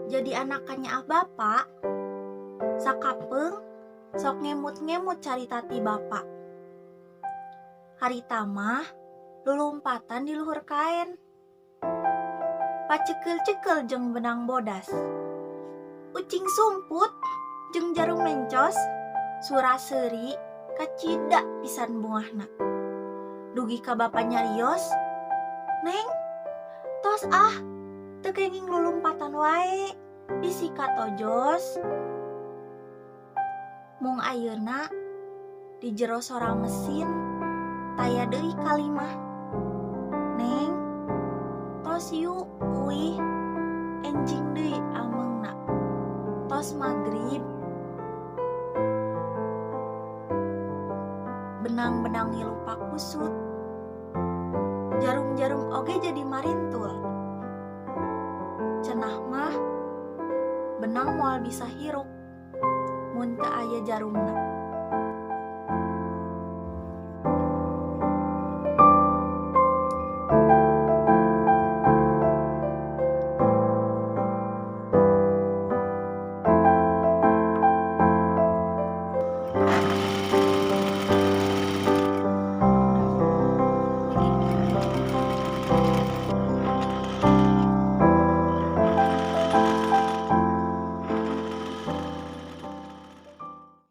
Jadi anakannya bapak, sakapeng sok ngemut-ngemut cari tati bapak. Hari tamah lulumpatan di luhur kain, pacekel-cekel jeung benang bodas, ucing sumput jeung jarum mencos, suraseri kacida pisan bungahna. Dugi ka bapak nyarios, "Neng, tos teu kenging lulumpatan wae, disika tojos." Mung ayeuna di jero sorang mesin taya deui kalimah, "Neng, tos yuk uih, enjing deui ameungna, tos magrib." Benang-benang ngilupa kusut, jarum-jarum oge jadi marintul. Cenah mah benang moal bisa hirup mun teu aya jarumna.